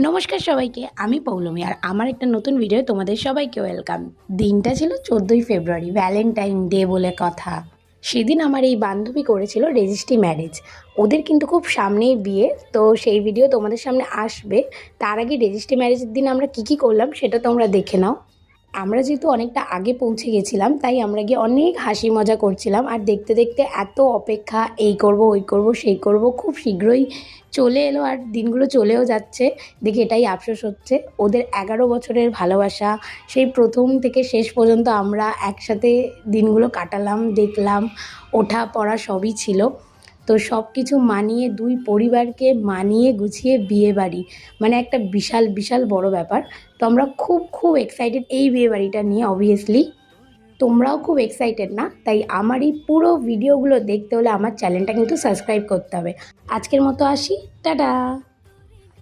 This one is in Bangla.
নমস্কার সবাইকে, আমি পৌলমী আর আমার একটা নতুন ভিডিও তোমাদের সবাইকে ওয়েলকাম। দিনটা ছিল 14ই ফেব্রুয়ারি, ভ্যালেন্টাইন ডে বলে কথা। সেদিন আমার এই বান্ধবী করেছিল রেজিস্ট্রি ম্যারেজ। ওদের কিন্তু খুব সামনেই বিয়ে, তো সেই ভিডিও তোমাদের সামনে আসবে। তার আগে রেজিস্ট্রি ম্যারেজের দিন আমরা কী করলাম সেটা তোমরা দেখে নাও। আমরা যেহেতু অনেকটা আগে পৌঁছে গেছিলাম, তাই আমরা গিয়ে অনেক হাসি মজা করছিলাম। আর দেখতে দেখতে এত অপেক্ষা, এই করব ওই করব সেই করব, খুব শীঘ্রই চলে এলো আর দিনগুলো চলেও যাচ্ছে। দেখে এটাই আফসোস হচ্ছে, ওদের 11 বছরের ভালোবাসা, সেই প্রথম থেকে শেষ পর্যন্ত আমরা একসাথে দিনগুলো কাটালাম, দেখলাম, ওঠা পড়া সবই ছিল। তো সব কিছু মানিয়ে দুই পরিবারকে মানিয়ে গুছিয়ে বিয়ে বাড়ি, মানে একটা বিশাল বিশাল বড় ব্যাপার। তো আমরা খুব খুব এক্সাইটেড এই বিয়ে বাড়িটা নিয়ে। অবভিয়াসলি তোমরাও খুব এক্সাইটেড না? তাই আমার এই পুরো ভিডিওগুলো দেখতে হলে আমার চ্যানেলটা কিন্তু সাবস্ক্রাইব করতে হবে। আজকের মতো আসি, টাটা।